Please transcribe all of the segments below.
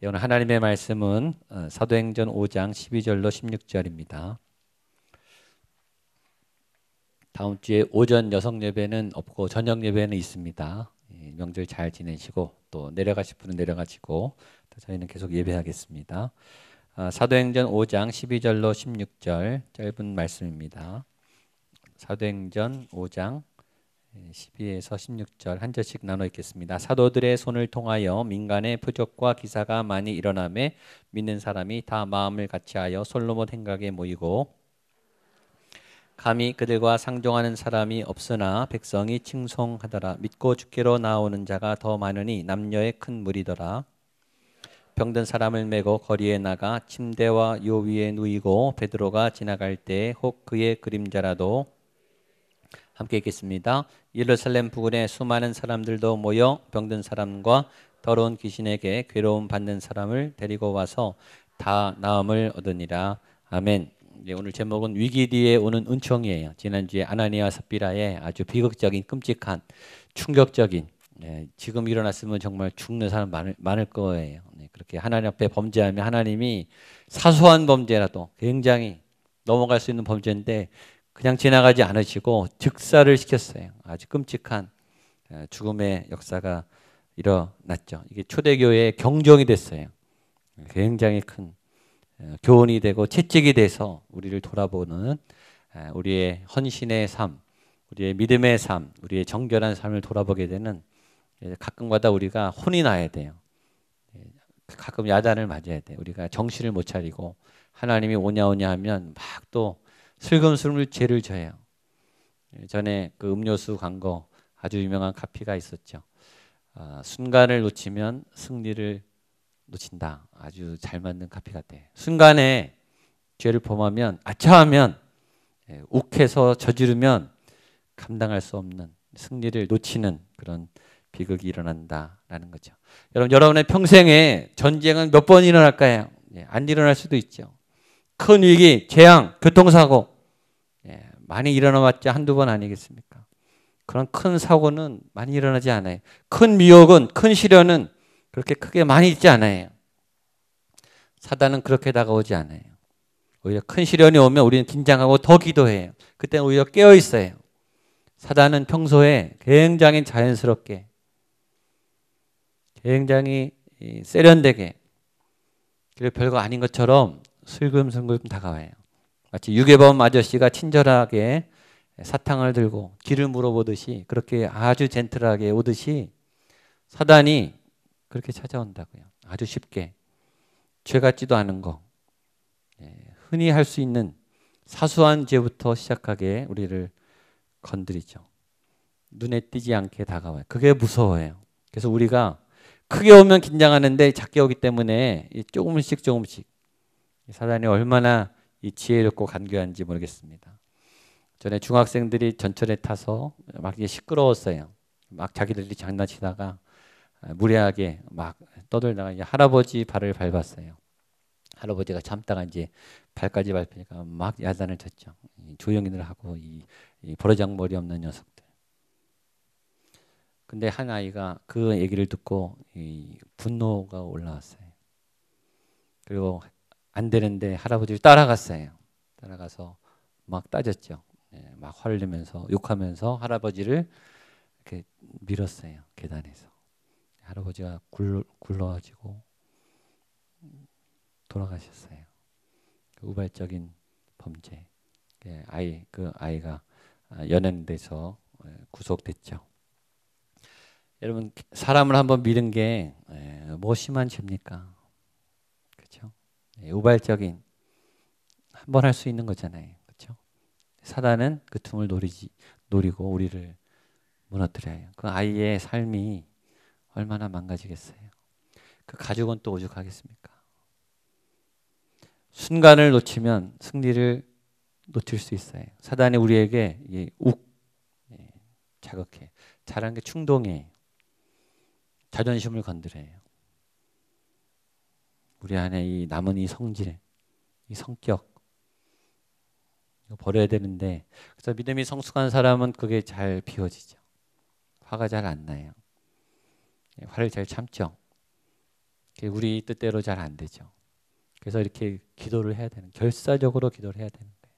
오늘 하나님의 말씀은 사도행전 5장 12절로 16절입니다. 다음 주에 오전 여성 예배는 없고 저녁 예배는 있습니다. 명절 잘 지내시고 또 내려가실 분은 내려가시고 또 저희는 계속 예배하겠습니다. 사도행전 5장 12절로 16절 짧은 말씀입니다. 사도행전 5장 12에서 16절 한 절씩 나눠 읽겠습니다. 사도들의 손을 통하여 민간의 표적과 기사가 많이 일어나매 믿는 사람이 다 마음을 같이하여 솔로몬 행각에 모이고 감히 그들과 상종하는 사람이 없으나 백성이 칭송하더라. 믿고 주께로 나오는 자가 더 많으니 남녀의 큰 무리더라. 병든 사람을 메고 거리에 나가 침대와 요 위에 누이고 베드로가 지나갈 때 혹 그의 그림자라도 함께 읽겠습니다. 예루살렘 부근에 수많은 사람들도 모여 병든 사람과 더러운 귀신에게 괴로움 받는 사람을 데리고 와서 다 나음을 얻으니라. 아멘. 오늘 제목은 위기 뒤에 오는 은총이에요. 지난주에 아나니아와 삽비라의 아주 비극적인 끔찍한 충격적인 지금 일어났으면 정말 죽는 사람 많을 거예요. 그렇게 하나님 앞에 범죄하면 하나님이 사소한 범죄라도 굉장히 넘어갈 수 있는 범죄인데 그냥 지나가지 않으시고 즉사를 시켰어요. 아주 끔찍한 죽음의 역사가 일어났죠. 이게 초대교회의 경종이 됐어요. 굉장히 큰 교훈이 되고 채찍이 돼서 우리를 돌아보는 우리의 헌신의 삶, 우리의 믿음의 삶, 우리의 정결한 삶을 돌아보게 되는 가끔가다 우리가 혼이 나야 돼요. 가끔 야단을 맞아야 돼요. 우리가 정신을 못 차리고 하나님이 오냐 하면 막 또 슬금슬금 죄를 져요. 전에 그 음료수 광고 아주 유명한 카피가 있었죠. 순간을 놓치면 승리를 놓친다. 아주 잘 맞는 카피 같아요. 순간에 죄를 범하면 아차하면 욱해서 저지르면 감당할 수 없는 승리를 놓치는 그런 비극이 일어난다라는 거죠. 여러분의 평생에 전쟁은 몇 번 일어날까요? 안 일어날 수도 있죠. 큰 위기, 재앙, 교통사고 많이 일어나봤자 한두 번 아니겠습니까? 그런 큰 사고는 많이 일어나지 않아요. 큰 미혹은, 큰 시련은 그렇게 크게 많이 있지 않아요. 사단은 그렇게 다가오지 않아요. 오히려 큰 시련이 오면 우리는 긴장하고 더 기도해요. 그때는 오히려 깨어 있어요. 사단은 평소에 굉장히 자연스럽게, 굉장히 세련되게, 별거 아닌 것처럼 슬금슬금 다가와요. 마치 유괴범 아저씨가 친절하게 사탕을 들고 길을 물어보듯이 그렇게 아주 젠틀하게 오듯이 사단이 그렇게 찾아온다고요. 아주 쉽게 죄 같지도 않은 거, 흔히 할 수 있는 사소한 죄부터 시작하게 우리를 건드리죠. 눈에 띄지 않게 다가와요. 그게 무서워요. 그래서 우리가 크게 오면 긴장하는데 작게 오기 때문에 조금씩 사단이 얼마나 이 지혜롭고 간교한지 모르겠습니다. 전에 중학생들이 전철에 타서 막 시끄러웠어요. 막 자기들이 장난치다가 무례하게 막 떠들다가 이제 할아버지 발을 밟았어요. 할아버지가 참다가 이제 발까지 밟히니까 막 야단을 쳤죠. 조용히들 하고 이 버르장머리 없는 녀석들. 근데 한 아이가 그 얘기를 듣고 분노가 올라왔어요. 그리고 안 되는데 할아버지를 따라갔어요. 따라가서 막 따졌죠. 막 화를 내면서 욕하면서 할아버지를 이렇게 밀었어요. 계단에서. 할아버지가 굴러가지고 돌아가셨어요. 우발적인 범죄. 그 아이가 연행돼서 구속됐죠. 여러분 사람을 한번 밀은 게 뭐 심한 죄입니까? 그렇죠? 우발적인 한 번 할 수 있는 거잖아요. 그렇죠? 사단은 그 틈을 노리고 우리를 무너뜨려요. 그 아이의 삶이 얼마나 망가지겠어요. 그 가족은 또 오죽하겠습니까? 순간을 놓치면 승리를 놓칠 수 있어요. 사단이 우리에게 자극해. 잘하는 게 충동이에요. 자존심을 건드려요. 우리 안에 이 남은 이 성질, 이 성격 이거 버려야 되는데 그래서 믿음이 성숙한 사람은 그게 잘 비워지죠. 화가 잘 안 나요. 화를 잘 참죠. 우리 뜻대로 잘 안 되죠. 그래서 이렇게 기도를 해야 되는, 결사적으로 기도를 해야 되는 거예요.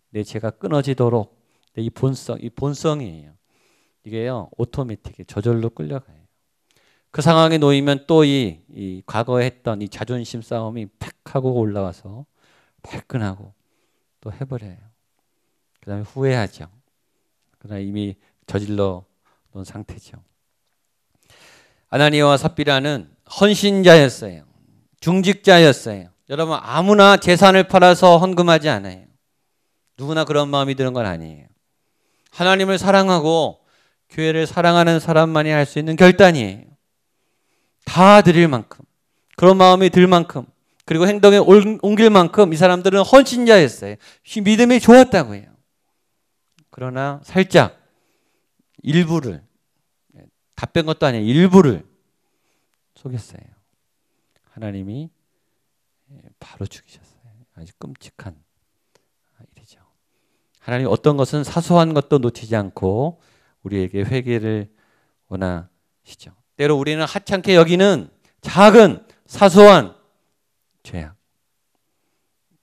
내 죄가 끊어지도록 이 본성이에요. 이게요, 오토매틱에 저절로 끌려가요. 그 상황에 놓이면 또 이 과거에 했던 이 자존심 싸움이 팍 하고 올라와서 발끈하고 또 해버려요. 그 다음에 후회하죠. 그러나 이미 저질러 놓은 상태죠. 아나니아와 삽비라는 헌신자였어요. 중직자였어요. 여러분, 아무나 재산을 팔아서 헌금하지 않아요. 누구나 그런 마음이 드는 건 아니에요. 하나님을 사랑하고 교회를 사랑하는 사람만이 할 수 있는 결단이에요. 다 드릴 만큼, 그런 마음이 들 만큼, 그리고 행동에 옮길 만큼 이 사람들은 헌신자였어요. 믿음이 좋았다고 해요. 그러나 살짝 일부를, 다 뺀 것도 아니에요. 일부를 속였어요. 하나님이 바로 죽이셨어요. 아주 끔찍한 일이죠. 하나님 어떤 것은 사소한 것도 놓치지 않고 우리에게 회개를 원하시죠. 때로 우리는 하찮게 여기는 작은 사소한 죄악,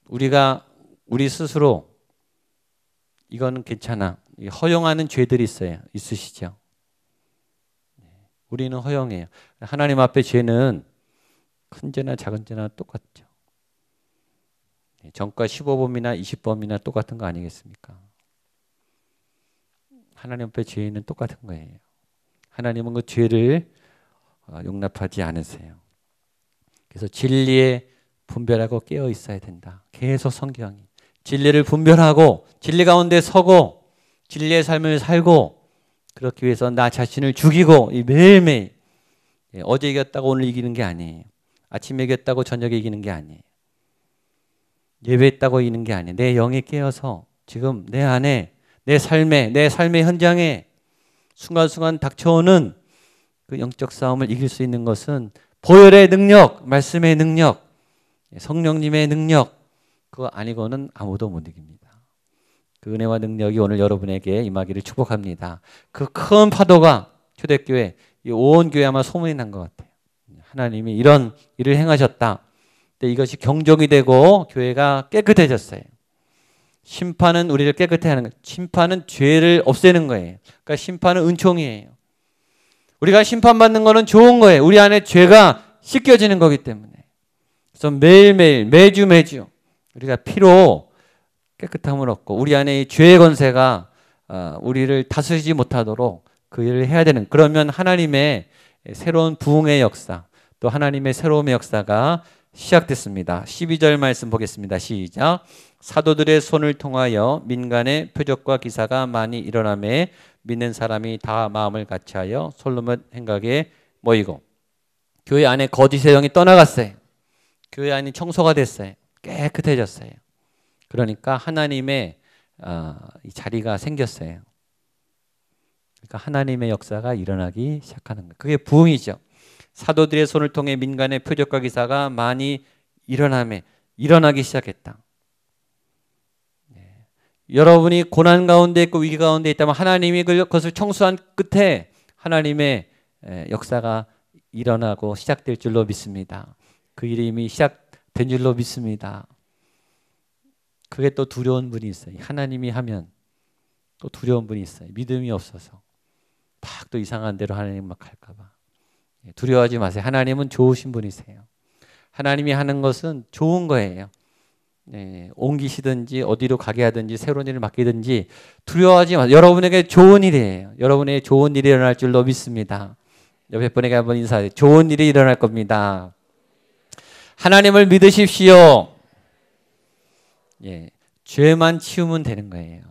우리 스스로 이거는 괜찮아, 허용하는 죄들이 있으시죠. 우리는 허용해요. 하나님 앞에 죄는 큰 죄나 작은 죄나 똑같죠. 전과 15범이나 20범이나 똑같은 거 아니겠습니까? 하나님 앞에 죄는 똑같은 거예요. 하나님은 그 죄를 용납하지 않으세요. 그래서 진리에 분별하고 깨어 있어야 된다. 계속 성경이 진리를 분별하고 진리 가운데 서고 진리의 삶을 살고, 그렇기 위해서 나 자신을 죽이고 매일매일, 어제 이겼다고 오늘 이기는 게 아니에요. 아침에 이겼다고 저녁에 이기는 게 아니에요. 예배했다고 이기는 게 아니에요. 내 영에 깨어서 지금 내 안에, 내 삶의 현장에 순간순간 닥쳐오는 그 영적 싸움을 이길 수 있는 것은 보혈의 능력, 말씀의 능력, 성령님의 능력, 그거 아니고는 아무도 못 이깁니다. 그 은혜와 능력이 오늘 여러분에게 임하기를 축복합니다. 그 큰 파도가 초대교회, 온 교회 아마 소문이 난 것 같아요. 하나님이 이런 일을 행하셨다. 근데 이것이 경종이 되고 교회가 깨끗해졌어요. 심판은 우리를 깨끗해 하는 거예요. 심판은 죄를 없애는 거예요. 그러니까 심판은 은총이에요. 우리가 심판받는 거는 좋은 거예요. 우리 안에 죄가 씻겨지는 거기 때문에. 그래서 매일매일, 매주 우리가 피로 깨끗함을 얻고 우리 안에 이 죄의 권세가 우리를 다스리지 못하도록 그 일을 해야 되는, 그러면 하나님의 새로운 부흥의 역사, 또 하나님의 새로움의 역사가 시작됐습니다. 12절 말씀 보겠습니다. 시작. 사도들의 손을 통하여 민간의 표적과 기사가 많이 일어나매 믿는 사람이 다 마음을 같이하여 솔로몬 행각에 모이고, 교회 안에 거짓의 영이 떠나갔어요. 교회 안이 청소가 됐어요. 깨끗해졌어요. 그러니까 하나님의 이 자리가 생겼어요. 그러니까 하나님의 역사가 일어나기 시작하는 거예요. 그게 부흥이죠. 사도들의 손을 통해 민간의 표적과 기사가 많이 일어나기 시작했다. 여러분이 고난 가운데 있고 위기 가운데 있다면 하나님이 그것을 청소한 끝에 하나님의 역사가 일어나고 시작될 줄로 믿습니다. 그 일이 이미 시작된 줄로 믿습니다. 그게 또 두려운 분이 있어요. 하나님이 하면 또 두려운 분이 있어요. 믿음이 없어서 막 또 이상한 대로 하나님 막 할까 봐. 두려워하지 마세요. 하나님은 좋으신 분이세요. 하나님이 하는 것은 좋은 거예요. 옮기시든지 어디로 가게 하든지 새로운 일을 맡기든지 두려워하지 마세요. 여러분에게 좋은 일이에요. 여러분에게 좋은 일이 일어날 줄로 믿습니다. 옆에 분에게 한번 인사해요. 좋은 일이 일어날 겁니다. 하나님을 믿으십시오. 죄만 치우면 되는 거예요.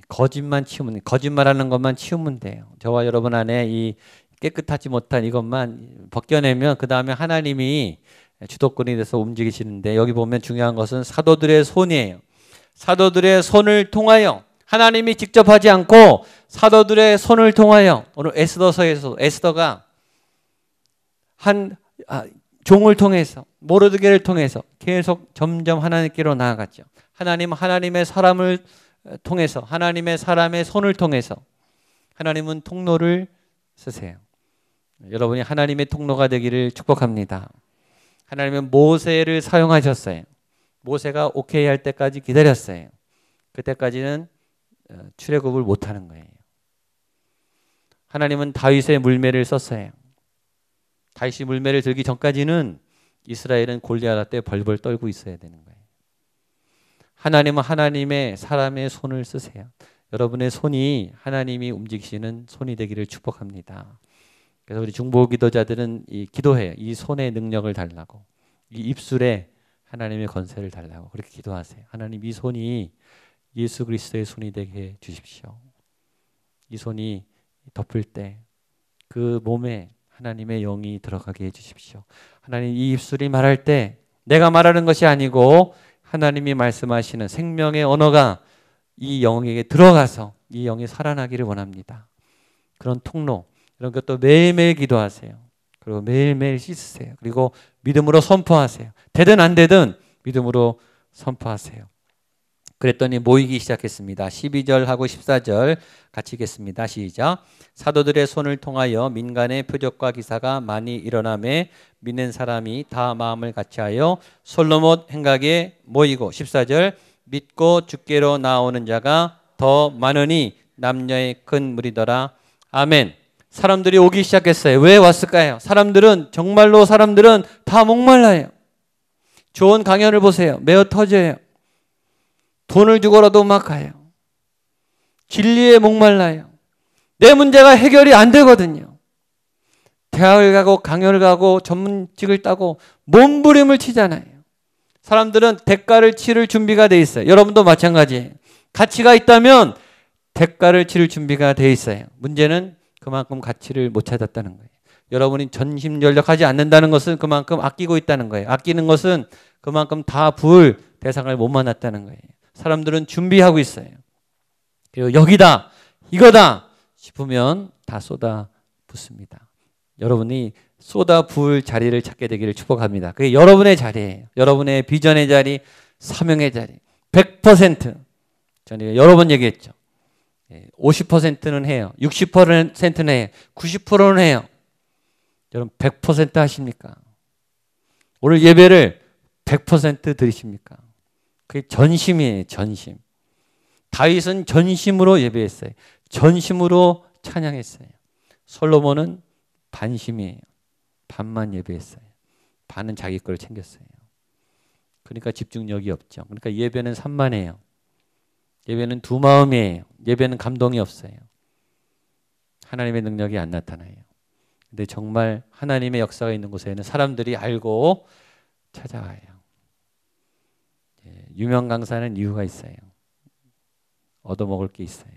거짓만 치우면, 거짓말하는 것만 치우면 돼요. 저와 여러분 안에 이 깨끗하지 못한 이것만 벗겨내면 그 다음에 하나님이 주도권이 돼서 움직이시는데, 여기 보면 중요한 것은 사도들의 손이에요. 사도들의 손을 통하여, 하나님이 직접 하지 않고 사도들의 손을 통하여, 오늘 에스더서에서 에스더가 한 종을 통해서, 모르드게를 통해서 계속 점점 하나님께로 나아갔죠. 하나님의 사람을 통해서, 하나님의 사람의 손을 통해서 하나님은 통로를 쓰세요. 여러분이 하나님의 통로가 되기를 축복합니다. 하나님은 모세를 사용하셨어요. 모세가 오케이 할 때까지 기다렸어요. 그때까지는 출애굽을 못하는 거예요. 하나님은 다윗의 물매를 썼어요. 다윗이 물매를 들기 전까지는 이스라엘은 골리앗 때 벌벌 떨고 있어야 되는 거예요. 하나님은 하나님의 사람의 손을 쓰세요. 여러분의 손이 하나님이 움직이시는 손이 되기를 축복합니다. 그래서 우리 중보 기도자들은 기도해요. 이 손의 능력을 달라고, 이 입술에 하나님의 권세를 달라고 그렇게 기도하세요. 하나님, 이 손이 예수 그리스도의 손이 되게 해 주십시오. 이 손이 덮을 때 그 몸에 하나님의 영이 들어가게 해 주십시오. 하나님, 이 입술이 말할 때 내가 말하는 것이 아니고 하나님이 말씀하시는 생명의 언어가 이 영에게 들어가서 이 영이 살아나기를 원합니다. 그런 통로, 이런 것도 매일매일 기도하세요. 그리고 매일매일 씻으세요. 그리고 믿음으로 선포하세요. 되든 안 되든 믿음으로 선포하세요. 그랬더니 모이기 시작했습니다. 12절하고 14절 같이 읽겠습니다. 시작. 사도들의 손을 통하여 민간의 표적과 기사가 많이 일어나매 믿는 사람이 다 마음을 같이하여 솔로몬 행각에 모이고 14절 믿고 주께로 나오는 자가 더 많으니 남녀의 큰 무리더라. 아멘. 사람들이 오기 시작했어요. 왜 왔을까요? 정말로 사람들은 다 목말라요. 좋은 강연을 보세요. 메어 터져요. 돈을 주고라도 막 가요. 진리에 목말라요. 내 문제가 해결이 안 되거든요. 대학을 가고 강연을 가고 전문직을 따고 몸부림을 치잖아요. 사람들은 대가를 치를 준비가 돼 있어요. 여러분도 마찬가지예요. 가치가 있다면 대가를 치를 준비가 돼 있어요. 문제는 그만큼 가치를 못 찾았다는 거예요. 여러분이 전심전력하지 않는다는 것은 그만큼 아끼고 있다는 거예요. 아끼는 것은 그만큼 다 부을 대상을 못 만났다는 거예요. 사람들은 준비하고 있어요. 그리고 여기다, 이거다 싶으면 다 쏟아 붓습니다. 여러분이 쏟아 부을 자리를 찾게 되기를 축복합니다. 그게 여러분의 자리예요. 여러분의 비전의 자리, 사명의 자리. 100%. 저는 여러 번 얘기했죠. 50%는 해요. 60%는 해요. 90%는 해요. 여러분 100% 하십니까? 오늘 예배를 100% 드리십니까? 그게 전심이에요. 전심. 다윗은 전심으로 예배했어요. 전심으로 찬양했어요. 솔로몬은 반심이에요. 반만 예배했어요. 반은 자기 걸 챙겼어요. 그러니까 집중력이 없죠. 그러니까 예배는 산만해요. 예배는 두 마음이에요. 예배는 감동이 없어요. 하나님의 능력이 안 나타나요. 근데 정말 하나님의 역사가 있는 곳에는 사람들이 알고 찾아와요. 유명 강사는 이유가 있어요. 얻어먹을 게 있어요.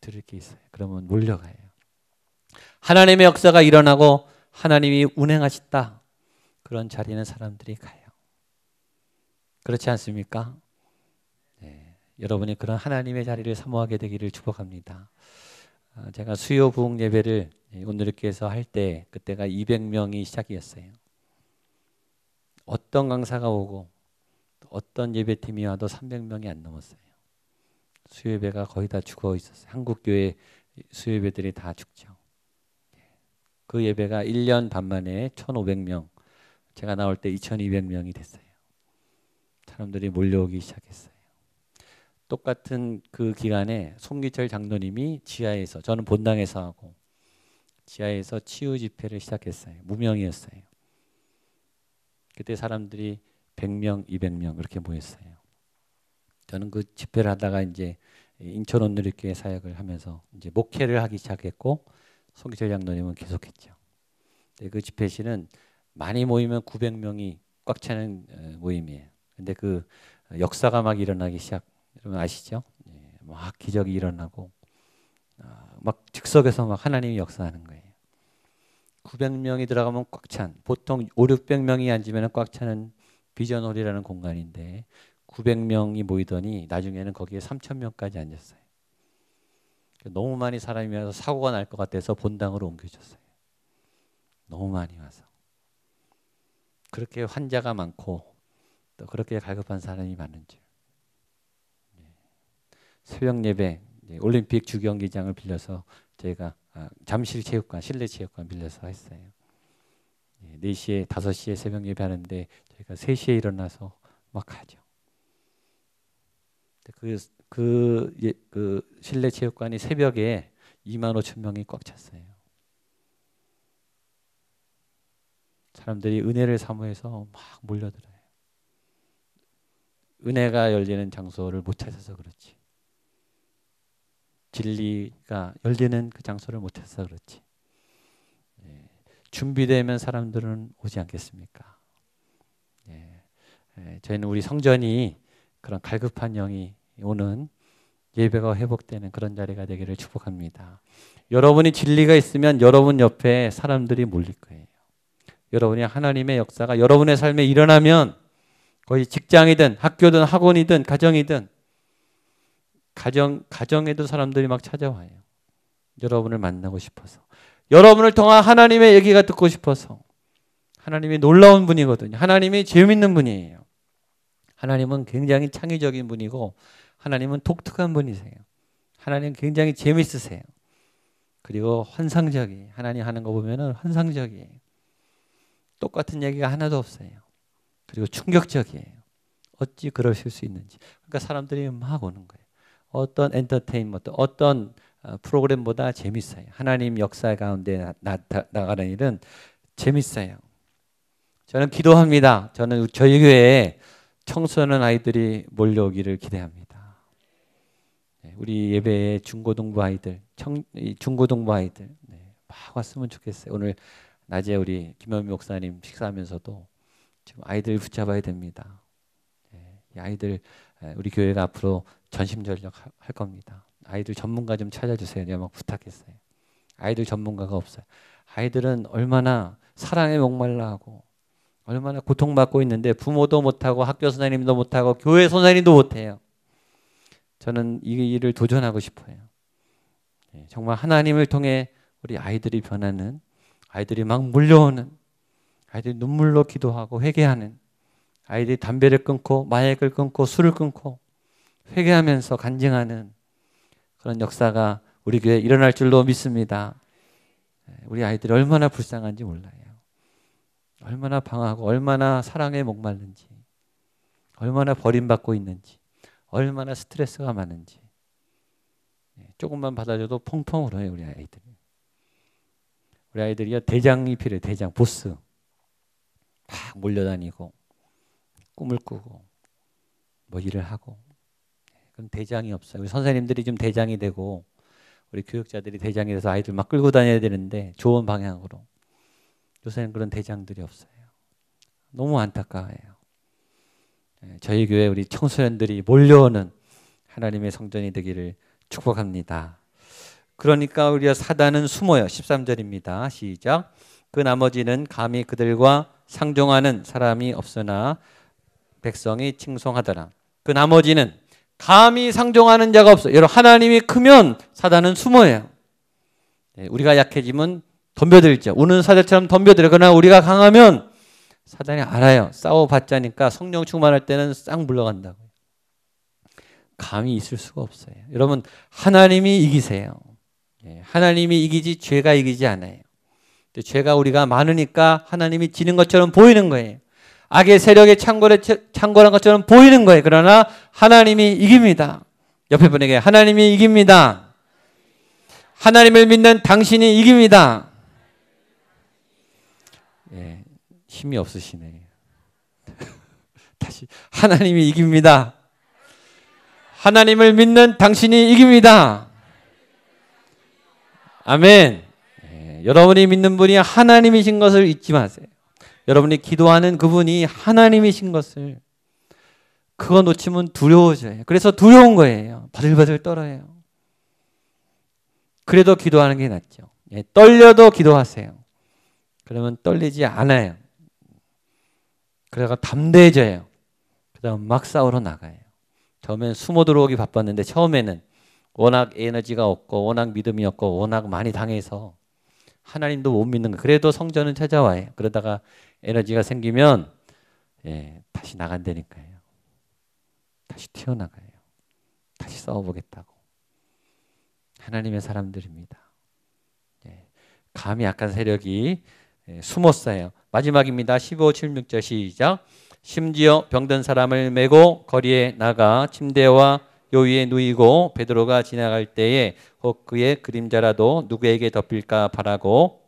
들을 게 있어요. 그러면 몰려가요. 하나님의 역사가 일어나고 하나님이 운행하셨다. 그런 자리는 사람들이 가요. 그렇지 않습니까? 네, 여러분이 그런 하나님의 자리를 사모하게 되기를 축복합니다. 제가 수요 부흥 예배를 온누리교회에서 할 때 그때가 200명이 시작이었어요. 어떤 강사가 오고 어떤 예배팀이 와도 300명이 안 넘었어요. 수요 예배가 거의 다 죽어 있었어요. 한국 교회 수요 예배들이 다 죽죠. 그 예배가 1년 반 만에 1,500명, 제가 나올 때 2,200명이 됐어요. 사람들이 몰려오기 시작했어요. 똑같은 그 기간에 송기철 장로님이 지하에서, 저는 본당에서 하고 지하에서 치유 집회를 시작했어요. 무명이었어요. 그때 사람들이 100명, 200명 그렇게 모였어요. 저는 그 집회를 하다가 이제 인천 온누리교회 사역을 하면서 이제 목회를 하기 시작했고 송기철 장로님은 계속했죠. 그 집회실은 많이 모이면 900명이 꽉 차는 모임이에요. 근데 그 역사가 막 일어나기 시작, 여러분 아시죠? 막 기적이 일어나고 막 즉석에서 막 하나님이 역사하는 거예요. 900명이 들어가면 꽉 찬, 보통 5, 600명이 앉으면 꽉 차는 비전홀이라는 공간인데 900명이 모이더니 나중에는 거기에 3,000명까지 앉았어요. 너무 많이 사람이 와서 사고가 날 것 같아서 본당으로 옮겨졌어요. 너무 많이 와서. 그렇게 환자가 많고 또 그렇게 갈급한 사람이 많은 줄. 새벽 예배, 올림픽 주경기장을 빌려서 저희가 잠실 체육관, 실내 체육관 빌려서 했어요. 4시에 5시에 새벽 예배하는데 저희가 3시에 일어나서 막 가죠. 그 실내 체육관이 새벽에 2만 5천 명이 꽉 찼어요. 사람들이 은혜를 사모해서 막 몰려들어요. 은혜가 열리는 장소를 못 찾아서 그렇지. 진리가 열리는 그 장소를 못 찾아서 그렇지. 준비되면 사람들은 오지 않겠습니까? 저희는 우리 성전이 그런 갈급한 영이 오는 예배가 회복되는 그런 자리가 되기를 축복합니다. 여러분이 진리가 있으면 여러분 옆에 사람들이 몰릴 거예요. 여러분이 하나님의 역사가 여러분의 삶에 일어나면 거의 직장이든 학교든 학원이든 가정이든 가정에도 사람들이 막 찾아와요. 여러분을 만나고 싶어서. 여러분을 통한 하나님의 얘기가 듣고 싶어서. 하나님이 놀라운 분이거든요. 하나님이 재밌는 분이에요. 하나님은 굉장히 창의적인 분이고 하나님은 독특한 분이세요. 하나님 굉장히 재밌으세요. 그리고 환상적이에요. 하나님 하는 거 보면은 환상적이에요. 똑같은 얘기가 하나도 없어요. 그리고 충격적이에요. 어찌 그러실 수 있는지. 그러니까 사람들이 막 오는 거예요. 어떤 엔터테인먼트, 어떤 프로그램보다 재밌어요. 하나님 역사 가운데 나가는 일은 재밌어요. 저는 기도합니다. 저는 저희 교회에 청소년 아이들이 몰려오기를 기대합니다. 우리 예배에 중고등부 아이들, 중고등부 아이들 막 왔으면 좋겠어요. 오늘 낮에 우리 김현미 목사님 식사하면서도 지금 아이들 붙잡아야 됩니다. 이 아이들 우리 교회가 앞으로 전심전력 할 겁니다. 아이들 전문가 좀 찾아주세요. 내가 막 부탁했어요. 아이들 전문가가 없어요. 아이들은 얼마나 사랑에 목말라하고 얼마나 고통받고 있는데 부모도 못하고 학교 선생님도 못하고 교회 선생님도 못해요. 저는 이 일을 도전하고 싶어요. 정말 하나님을 통해 우리 아이들이 변하는, 아이들이 막 몰려오는, 아이들이 눈물로 기도하고 회개하는, 아이들이 담배를 끊고 마약을 끊고 술을 끊고 회개하면서 간증하는 그런 역사가 우리 교회에 일어날 줄로 믿습니다. 우리 아이들이 얼마나 불쌍한지 몰라요. 얼마나 방하고 얼마나 사랑에 목말른지, 얼마나 버림받고 있는지, 얼마나 스트레스가 많은지. 조금만 받아줘도 펑펑 울어요. 우리 아이들이. 우리 아이들이 대장이 필요해요. 대장, 보스. 막 몰려다니고 꿈을 꾸고 뭐 일을 하고. 그럼 대장이 없어요. 우리 선생님들이 좀 대장이 되고 우리 교육자들이 대장이 돼서 아이들 막 끌고 다녀야 되는데 좋은 방향으로. 요새는 그런 대장들이 없어요. 너무 안타까워요. 저희 교회 우리 청소년들이 몰려오는 하나님의 성전이 되기를 축복합니다. 그러니까 우리가 사단은 숨어요. 13절입니다. 시작. 그 나머지는 감히 그들과 상종하는 사람이 없으나 백성이 칭송하더라. 그 나머지는 감히 상종하는 자가 없어요. 여러분 하나님이 크면 사단은 숨어요. 우리가 약해지면 덤벼들죠. 우는 사자처럼 덤벼들어요. 그러나 우리가 강하면 사단이 알아요. 싸워봤자니까 성령 충만할 때는 싹 물러간다고요. 감히 있을 수가 없어요. 여러분 하나님이 이기세요. 하나님이 이기지 죄가 이기지 않아요. 죄가 우리가 많으니까 하나님이 지는 것처럼 보이는 거예요. 악의 세력에 창궐한 것처럼 보이는 거예요. 그러나 하나님이 이깁니다. 옆에 분에게 하나님이 이깁니다. 하나님을 믿는 당신이 이깁니다. 힘이 없으시네. 다시 하나님이 이깁니다. 하나님을 믿는 당신이 이깁니다. 아멘. 여러분이 믿는 분이 하나님이신 것을 잊지 마세요. 여러분이 기도하는 그분이 하나님이신 것을 그거 놓치면 두려워져요. 그래서 두려운 거예요. 바들바들 떨어요. 그래도 기도하는 게 낫죠. 떨려도 기도하세요. 그러면 떨리지 않아요. 그래가 담대해져요. 그 다음 막 싸우러 나가요. 처음엔 숨어 들어오기 바빴는데 처음에는 워낙 에너지가 없고 워낙 믿음이 없고 워낙 많이 당해서 하나님도 못 믿는 거예요. 그래도 성전은 찾아와요. 그러다가 에너지가 생기면 다시 나간다니까요. 다시 튀어나가요. 다시 싸워보겠다고. 하나님의 사람들입니다. 감히 약한 세력이 숨었어요. 마지막입니다. 15, 16절 시작. 심지어 병든 사람을 메고 거리에 나가 침대와 요 위에 누이고 베드로가 지나갈 때에 혹 그의 그림자라도 누구에게 덮일까 바라고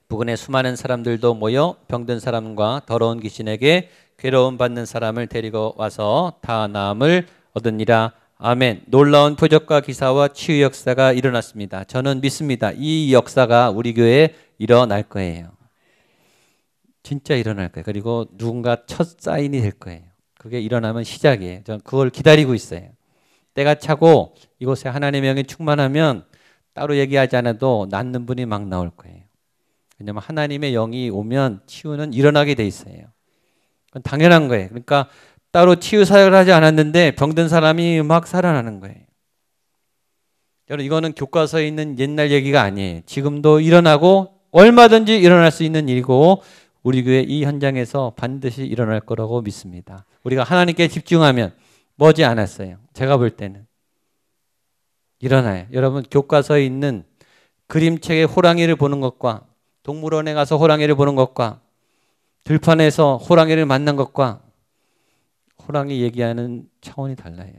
부근에 수많은 사람들도 모여 병든 사람과 더러운 귀신에게 괴로움 받는 사람을 데리고 와서 다 나음을 얻으니라. 아멘. 놀라운 표적과 기사와 치유 역사가 일어났습니다. 저는 믿습니다. 이 역사가 우리 교회에 일어날 거예요. 진짜 일어날 거예요. 그리고 누군가 첫 사인이 될 거예요. 그게 일어나면 시작이에요. 저는 그걸 기다리고 있어요. 때가 차고 이곳에 하나님의 영이 충만하면 따로 얘기하지 않아도 낫는 분이 막 나올 거예요. 왜냐하면 하나님의 영이 오면 치유는 일어나게 돼 있어요. 그건 당연한 거예요. 그러니까 따로 치유 사역을 하지 않았는데 병든 사람이 막 살아나는 거예요. 여러분, 이거는 교과서에 있는 옛날 얘기가 아니에요. 지금도 일어나고 얼마든지 일어날 수 있는 일이고 우리 교회 이 현장에서 반드시 일어날 거라고 믿습니다. 우리가 하나님께 집중하면 머지 않았어요. 제가 볼 때는 일어나요. 여러분, 교과서에 있는 그림책의 호랑이를 보는 것과 동물원에 가서 호랑이를 보는 것과 들판에서 호랑이를 만난 것과 호랑이 얘기하는 차원이 달라요.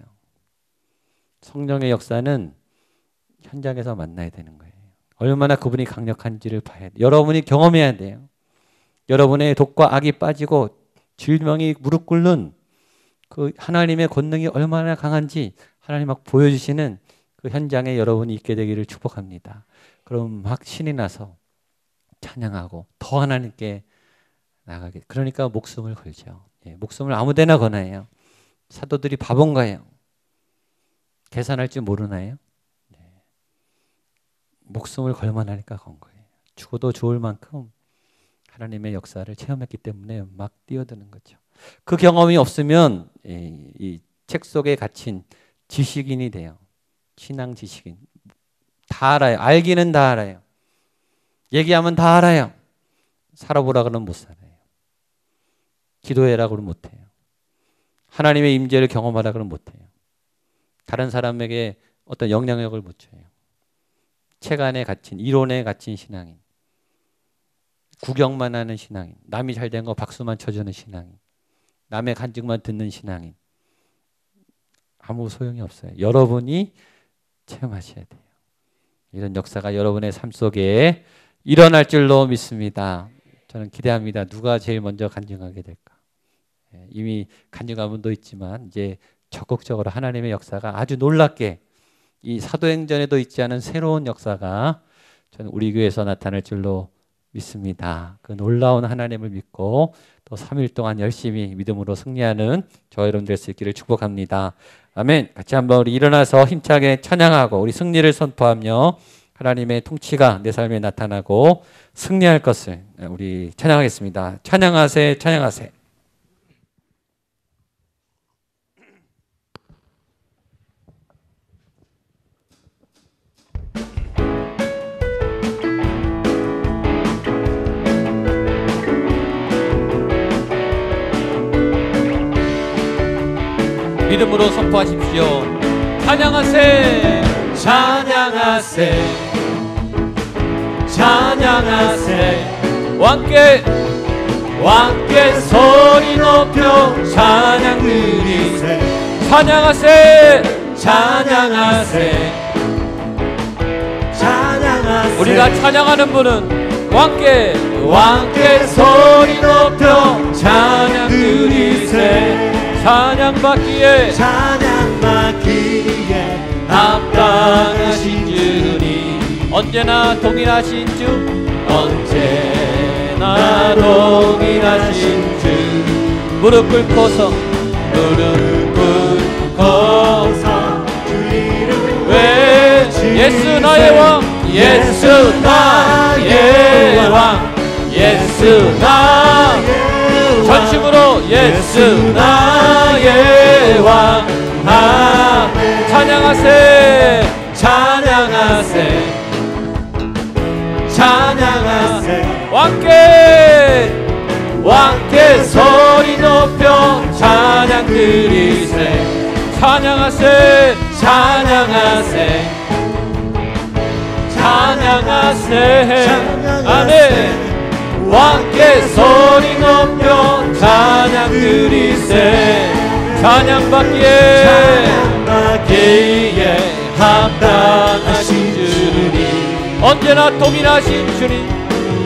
성령의 역사는 현장에서 만나야 되는 거예요. 얼마나 그분이 강력한지를 봐야 돼요. 여러분이 경험해야 돼요. 여러분의 독과 악이 빠지고 질병이 무릎 꿇는 그 하나님의 권능이 얼마나 강한지 하나님 막 보여주시는 그 현장에 여러분이 있게 되기를 축복합니다. 그럼 막 신이 나서 찬양하고 더 하나님께 나가게. 그러니까 목숨을 걸죠. 목숨을 아무데나 거나요. 사도들이 바본가요? 계산할 줄 모르나요? 목숨을 걸만하니까 건 거예요. 죽어도 좋을 만큼 하나님의 역사를 체험했기 때문에 막 뛰어드는 거죠. 그 경험이 없으면 이 책 속에 갇힌 지식인이 돼요. 신앙 지식인. 다 알아요. 알기는 다 알아요. 얘기하면 다 알아요. 살아보라 그러면 못 살아요. 기도해라 그러면 못해요. 하나님의 임재를 경험하라 그러면 못해요. 다른 사람에게 어떤 영향력을 못 줘요. 책 안에 갇힌, 이론에 갇힌 신앙인. 구경만 하는 신앙인. 남이 잘 된 거 박수만 쳐주는 신앙인. 남의 간증만 듣는 신앙인. 아무 소용이 없어요. 여러분이 체험하셔야 돼요. 이런 역사가 여러분의 삶 속에 일어날 줄로 믿습니다. 저는 기대합니다. 누가 제일 먼저 간증하게 될까? 이미 간증한 분도 있지만 이제 적극적으로 하나님의 역사가 아주 놀랍게 이 사도행전에도 있지 않은 새로운 역사가 저는 우리 교회에서 나타날 줄로 믿습니다. 그 놀라운 하나님을 믿고 또 3일 동안 열심히 믿음으로 승리하는 저와 여러분 될 수 있기를 축복합니다. 아멘. 같이 한번 우리 일어나서 힘차게 찬양하고 우리 승리를 선포하며 하나님의 통치가 내 삶에 나타나고 승리할 것을 우리 찬양하겠습니다. 찬양하세, 찬양하세. 믿음으로 선포하십시오. 찬양하세, 찬양하세, 찬양하세. 왕께 소리 높여 찬양 드리세. 찬양하세, 찬양하세, 찬양하세. 우리가 찬양하는 분은 왕께 소리 높여 찬양 드리세. 찬양받기에 합당하신 주니 언제나 동일하신 주, 언제나 동일하신 주. 무릎 꿇고서 주 이름 외치. 예수 나의 왕, 예수 나의 왕, 예수 나의 전심으로 예수 나의 왕. 찬양하세, 찬양하세, 찬양하세. 왕께 소리 높여 찬양 드리세. 찬양하세, 찬양하세, 찬양하세. 아멘. 왕께 소리 높여 찬양 드리세. 찬양받기에 합당하신 주님, 언제나 동일하신 주님,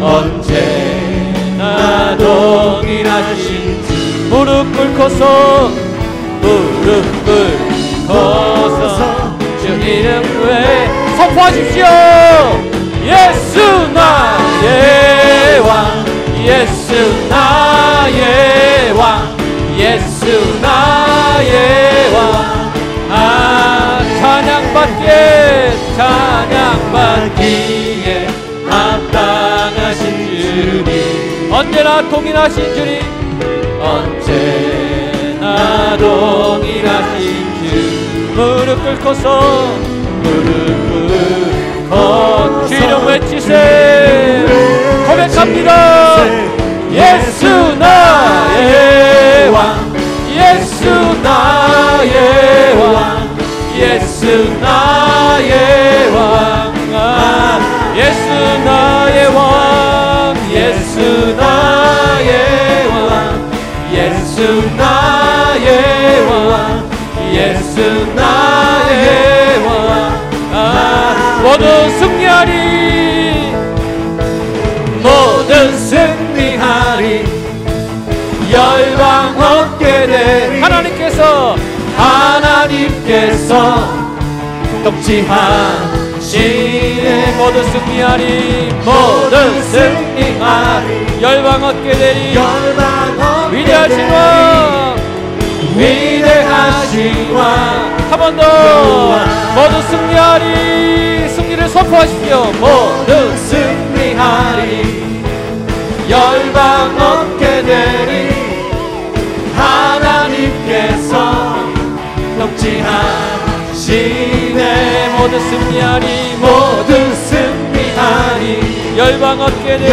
언제나 동일하신 주. 무릎 꿇고서 주 이름 외에 선포하십시오. 예수 나의 왕, 예수 나의 왕, 예수 나의 왕. 찬양받기에 합당하신 주님, 언제나 동일하신 주님, 언제나 동일하신 주. 무릎 꿇고 주 이름 외치세. 고백합니다. 예수 나의 왕, 예수 나의 왕, 예수 나의 왕. 예수 나의 왕, 예수 나의 왕, 예수 나의 왕, 예수 나의 왕. 모두 승리하리, 모든 승리하리. 열방 얻게 되리. 하나님께서 통치하시네. 모두 승리하리, 모두 승리하리. 열방 얻게 되리. 위대하신 왕, 위대하신 왕. 한 번 더. 모두 승리하리. 승리를 선포하십시오. 모두 승리하리. 열방 얻게 되리. 하나님께서 통치하시네. 모두 승리하리, 모두 승리하리. 열방 얻게 되리.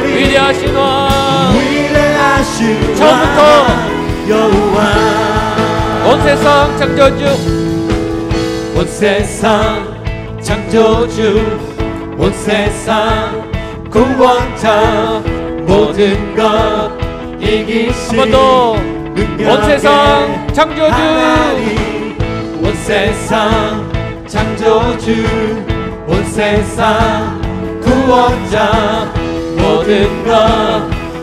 위대하신 왕, 처음부터 여호와. 온 세상 창조주, 온 세상 창조주, 온 세상 구원자. 모든 것 이기신 한 번 더. 온 세상 창조주, 온 세상 창조주, 온 세상 구원자. 모든 것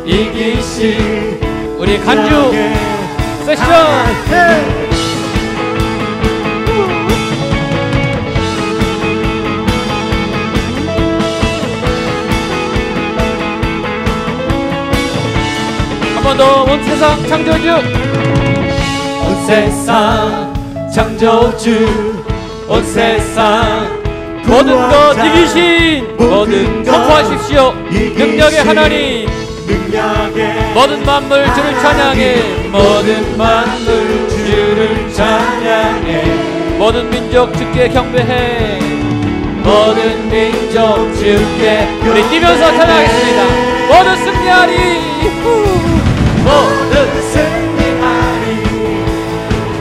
이기신 우리 간주 세션. 한 번 더. 온 세상 창조주, 온 세상 창조주, 온 세상 모든 것 이기신. 모든 것 선포하십시오. 능력의 하나님, 모든 만물 주를 찬양해. 모든 만물 주를 찬양해. 모든 민족 주께 경배해. 모든 민족 주께. 우리 뛰면서 찬양하겠습니다. 모든 승리하리, 모든 승리하리.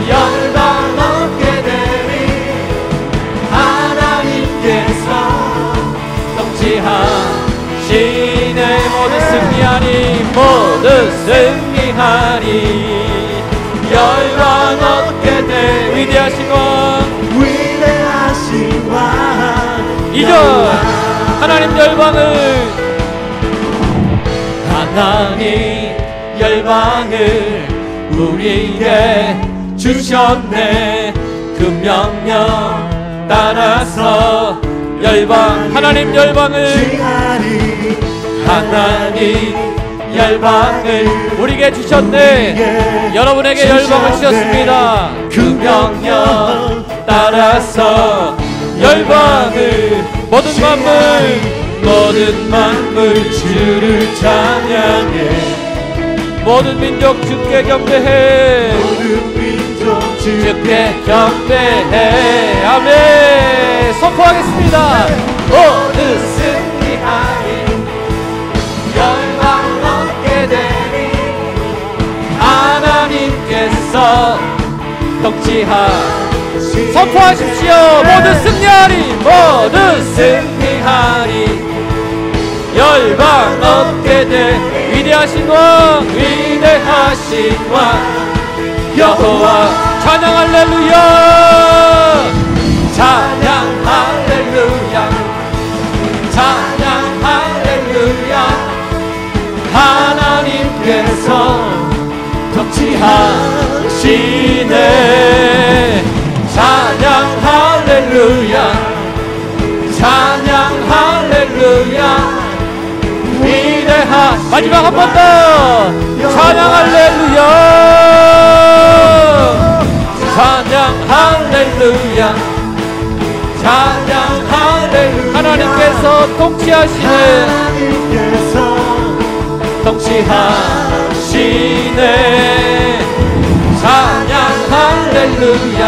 열방 얻게 되리. 하나님께서 통치하시네. 모든 승리하리, 모든 승리하리. 열방 얻게 되리. 위대하신 왕, 위대하신 왕. 이전 하나님 열방을, 하나님 열방을 우리에게 주셨네. 그 명령 따라서 열방, 하나님 열방을, 하나님 열방을 우리에게 주셨네. 여러분에게 열방을 주셨습니다. 그 명령 따라서 열방을. 모든 만물 주를 찬양해. 모든 민족 주께 경배해. 모든 민족 주께 경배해. 아멘. 선포하겠습니다. 모두 승리하리. 열방 얻게 되리. 하나님께서 통치하시네. 선포하십시오. 모두 승리하리, 모두 승리하리. 열방 얻게 돼. 위대하신 왕, 위대하신 왕 여호와. 찬양 할렐루야, 찬양 할렐루야, 찬양 할렐루야. 하나님께서 통치하시네. 찬양 할렐루야, 찬양 할렐루야. 위대한. 마지막 한 번 더 찬양 할렐루야, 찬양 할렐루야, 찬양 할렐루야. 하나님께서 통치하시네, 하나님께서 통치하시네. 찬양 할렐루야,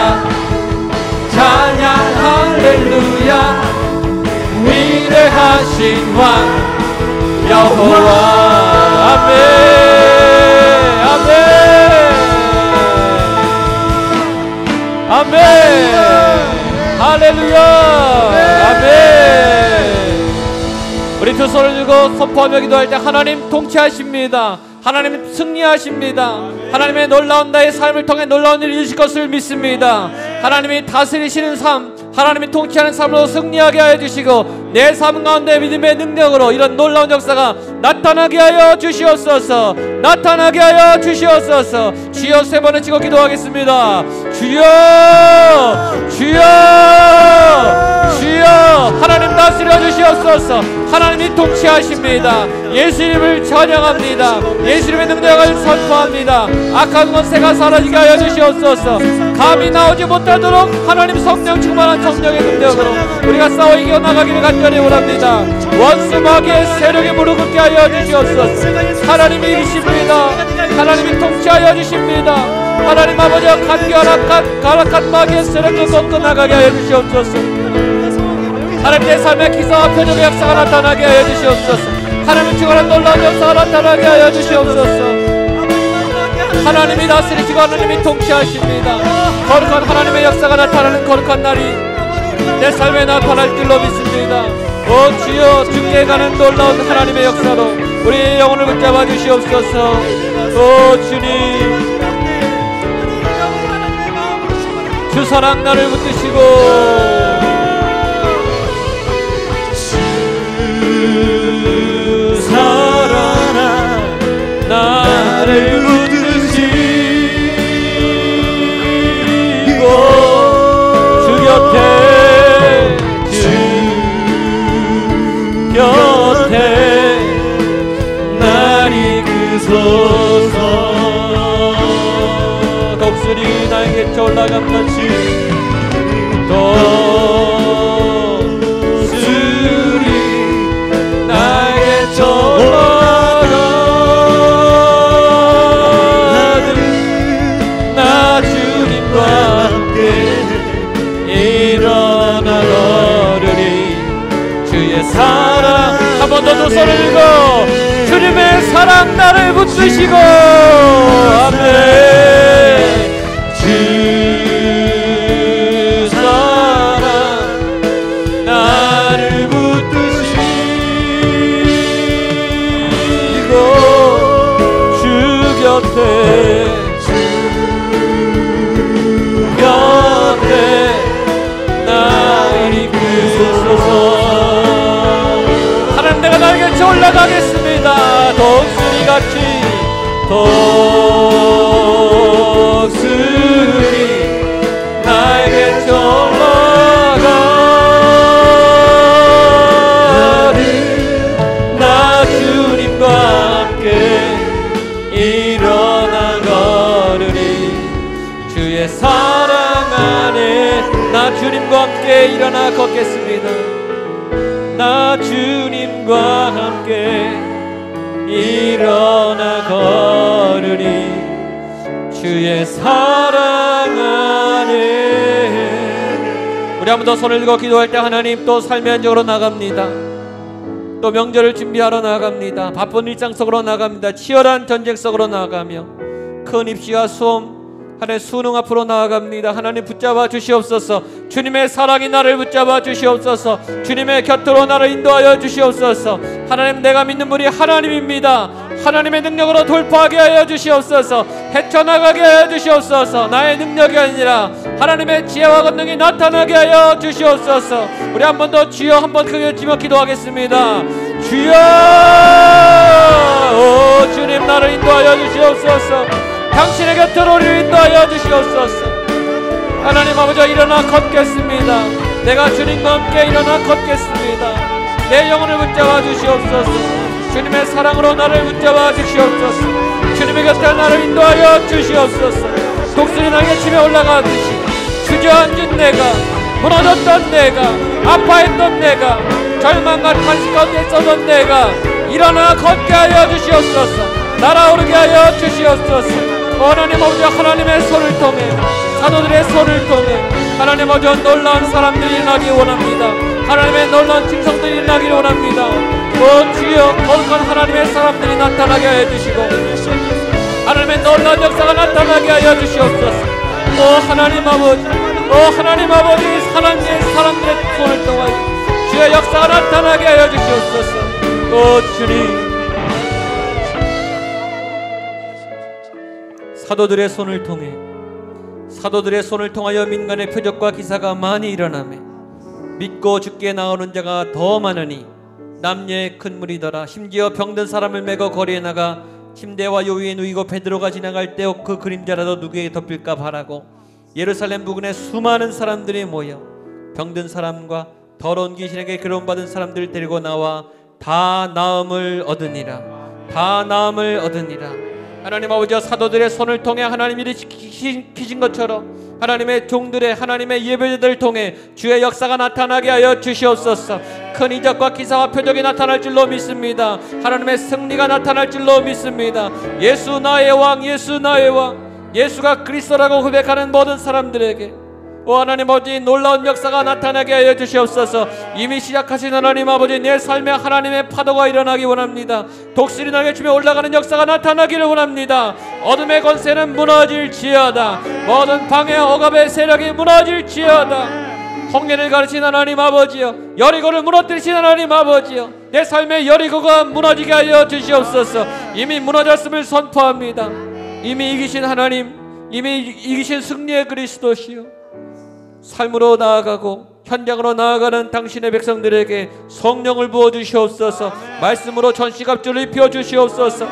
찬양 할렐루야. 위대하신 왕 여호와. 아멘, 아멘, 아멘. 할렐루야, 아멘. 우리 두 손을 들고 선포하며 기도할 때 하나님 통치하십니다. 하나님 승리하십니다. 하나님의 놀라운 나의 삶을 통해 놀라운 일을 이루실 것을 믿습니다. 하나님이 다스리시는 삶, 하나님이 통치하는 삶으로 승리하게 하여 주시고 내 삶 가운데 믿음의 능력으로 이런 놀라운 역사가 나타나게 하여 주시옵소서. 나타나게 하여 주시옵소서. 주여 세 번을 치고 기도하겠습니다. 주여, 주여, 주여. 하나님 다스려 주시옵소서. 하나님이 통치하십니다. 예수님을 찬양합니다. 예수님의 능력을 선포합니다. 악한 권세가 사라지게 하여 주시옵소서. 감히 나오지 못하도록 하나님 성령 충만한 성령의 능력으로 우리가 싸워 이겨나가기를 간절히 원합니다. 원수 마귀의 세력에 무릎 꿇게 하여 주시옵소서. 하나님이 이르십니다. 하나님이 통치하여 주십니다. 하나님 아버지와 가락한 마귀의 세력을 꺾어 나가게 하여 주시옵소서. 하나님 내 삶의 기사와 표적의 역사가 나타나게 하여 주시옵소서. 하나님 주관한 놀라운 역사가 나타나게 하여 주시옵소서. 하나님이 다스리시고 하나님이 통치하십니다. 거룩한 하나님의 역사가 나타나는 거룩한 날이 내 삶에 나타날 줄로 믿습니다. 오 주여, 주께가는 놀라운 하나님의 역사로 우리의 영혼을 붙잡아 주시옵소서. 오 주님, 주 사랑 나를 붙드시고 주 사랑 나를 주 곁에 날 이끄소서. 독수리 나에게 올라감같이 독수리 나에게 올라가듯 나 주님과 함께 일어나 걸으리. 주의 사랑 한 번 더 두 손을 들고 주님의 사랑 나를 붙드시고 아멘. 주 사랑 나를 붙드시고 주 곁에 올라가겠습니다. 독수리같이 독수리 나에게 올라가리. 나 주님과 함께 일어나 걸으리. 주의 사랑 안에 나 주님과 함께 일어나 걷겠습니다. 나 주님과 함께 일어나 걸으리. 주의 사랑 안에. 우리 한 번 더 손을 들고 기도할 때 하나님 또 삶의 현장으로 나갑니다. 또 명절을 준비하러 나갑니다. 바쁜 일상 속으로 나갑니다. 치열한 전쟁 속으로 나가며 큰 입시와 수험 하나님 수능 앞으로 나아갑니다. 하나님 붙잡아 주시옵소서. 주님의 사랑이 나를 붙잡아 주시옵소서. 주님의 곁으로 나를 인도하여 주시옵소서. 하나님, 내가 믿는 분이 하나님입니다. 하나님의 능력으로 돌파하게 하여 주시옵소서. 헤쳐나가게 하여 주시옵소서. 나의 능력이 아니라 하나님의 지혜와 권능이 나타나게 하여 주시옵소서. 우리 한 번 더 주여 한번 크게 지며 기도하겠습니다. 주여, 오 주님, 나를 인도하여 주시옵소서. 당신의 곁으로 우리를 인도하여 주시옵소서. 하나님 아버지, 일어나 걷겠습니다. 내가 주님과 함께 일어나 걷겠습니다. 내 영혼을 붙잡아 주시옵소서. 주님의 사랑으로 나를 붙잡아 주시옵소서. 주님의 곁에 나를 인도하여 주시옵소서. 독수리 날개 치며 올라가듯이 주저앉은 내가, 무너졌던 내가, 아파했던 내가, 절망과 탄식 가운데 있었던 내가 일어나 걷게 하여 주시옵소서. 날아오르게 하여 주시옵소서. 하나님 아버지, 하나님의 손을 통해, 사도들의 손을 통해 하나님 아버지, 놀라운 사람들이 일어나기 원합니다. 하나님의 놀라운 징성들이 일어나기 원합니다. 오 주여, 거룩한 하나님의 사람들이 나타나게 하여 주시고 하나님의 놀라운 역사가 나타나게 하여 주시옵소서. 오 하나님 아버지, 오 하나님 아버지, 하나님의 사람들의 손을 통하여 주의 역사가 나타나게 하여 주시옵소서. 오 주님, 사도들의 손을 통해, 사도들의 손을 통하여 민간의 표적과 기사가 많이 일어나매 믿고 죽게 나오는 자가 더 많으니 남녀의 큰 무리더라. 심지어 병든 사람을 메고 거리에 나가 침대와 요위에 누이고 베드로가 지나갈 때 그 그림자라도 누구에게 덮일까 바라고 예루살렘 부근에 수많은 사람들이 모여 병든 사람과 더러운 귀신에게 괴로움받은 사람들을 데리고 나와 다 나음을 얻으니라. 다 나음을 얻으니라. 하나님 아버지, 사도들의 손을 통해 하나님이 일으키신 것처럼 하나님의 종들의, 하나님의 예배자들을 통해 주의 역사가 나타나게 하여 주시옵소서. 큰 이적과 기사와 표적이 나타날 줄로 믿습니다. 하나님의 승리가 나타날 줄로 믿습니다. 예수 나의 왕, 예수 나의 왕, 예수가 그리스도라고 고백하는 모든 사람들에게 오 하나님 아버지, 놀라운 역사가 나타나게 하여 주시옵소서. 이미 시작하신 하나님 아버지, 내 삶에 하나님의 파도가 일어나기 원합니다. 독수리 날개 치며 올라가는 역사가 나타나기를 원합니다. 어둠의 권세는 무너질지어다. 모든 방해와 억압의 세력이 무너질지어다. 홍해를 가르친 하나님 아버지여, 여리고를 무너뜨리신 하나님 아버지여, 내 삶의 여리고가 무너지게 하여 주시옵소서. 이미 무너졌음을 선포합니다. 이미 이기신 하나님, 이미 이기신 승리의 그리스도시여, 삶으로 나아가고 현장으로 나아가는 당신의 백성들에게 성령을 부어주시옵소서. 말씀으로 전시갑주를 입혀주시옵소서.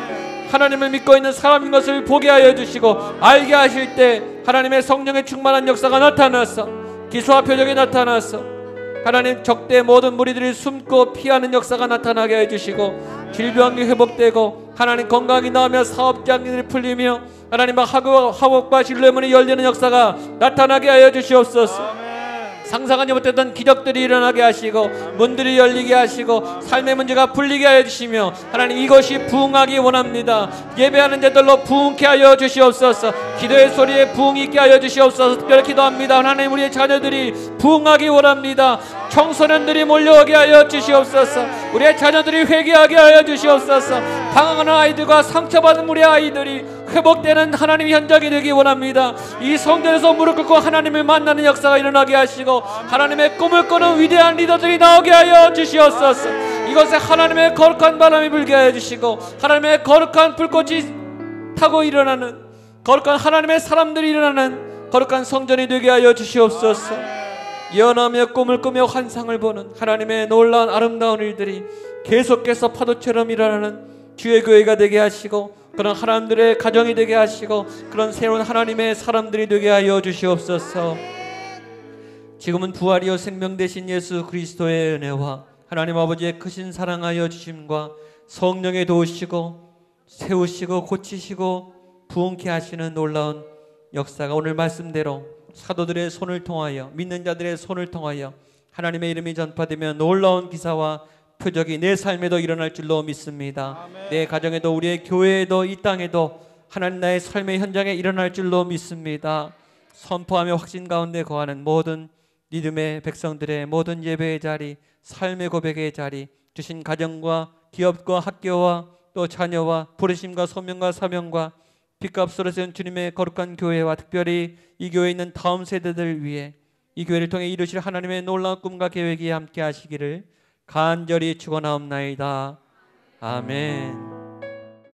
하나님을 믿고 있는 사람인 것을 보게 하여 주시고 알게 하실 때 하나님의 성령의 충만한 역사가 나타나서 기수와 표적이 나타나서 하나님 적대 모든 무리들이 숨고 피하는 역사가 나타나게 해주시고 질병이 회복되고 하나님 건강이 나오며 사업장들이 풀리며 하나님의 학업과 진로의 문이 열리는 역사가 나타나게 하여 주시옵소서. 상상하지 못했던 기적들이 일어나게 하시고 문들이 열리게 하시고 삶의 문제가 풀리게 하여 주시며 하나님, 이것이 부흥하기 원합니다. 예배하는 자들로 부흥케 하여 주시옵소서. 기도의 소리에 부흥이 있게 하여 주시옵소서. 특별히 기도합니다. 하나님, 우리의 자녀들이 부흥하기 원합니다. 청소년들이 몰려오게 하여 주시옵소서. 우리의 자녀들이 회개하게 하여 주시옵소서. 방황하는 아이들과 상처받은 우리 아이들이 회복되는 하나님의 현장이 되기 원합니다. 이 성전에서 무릎 꿇고 하나님을 만나는 역사가 일어나게 하시고 하나님의 꿈을 꾸는 위대한 리더들이 나오게 하여 주시옵소서. 이것에 하나님의 거룩한 바람이 불게 하여 주시고 하나님의 거룩한 불꽃이 타고 일어나는 거룩한 하나님의 사람들이 일어나는 거룩한 성전이 되게 하여 주시옵소서. 예언하며 꿈을 꾸며 환상을 보는 하나님의 놀라운 아름다운 일들이 계속해서 파도처럼 일어나는 주의 교회가 되게 하시고 그런 하나님들의 가정이 되게 하시고 그런 새로운 하나님의 사람들이 되게 하여 주시옵소서. 지금은 부활이요 생명 되신 예수 그리스도의 은혜와 하나님 아버지의 크신 사랑하여 주심과 성령의 도우시고 세우시고 고치시고 부흥케 하시는 놀라운 역사가 오늘 말씀대로 사도들의 손을 통하여 믿는 자들의 손을 통하여 하나님의 이름이 전파되며 놀라운 기사와 표적이 내 삶에도 일어날 줄로 믿습니다. 아멘. 내 가정에도 우리의 교회에도 이 땅에도 하나님 나의 삶의 현장에 일어날 줄로 믿습니다. 선포하며 확신 가운데 거하는 모든 믿음의 백성들의 모든 예배의 자리, 삶의 고백의 자리, 주신 가정과 기업과 학교와 또 자녀와 부르심과 소명과 사명과 빚값으로 세운 주님의 거룩한 교회와 특별히 이 교회에 있는 다음 세대들 위해 이 교회를 통해 이루실 하나님의 놀라운 꿈과 계획이 함께 하시기를 간절히 축원하옵나이다. 아멘.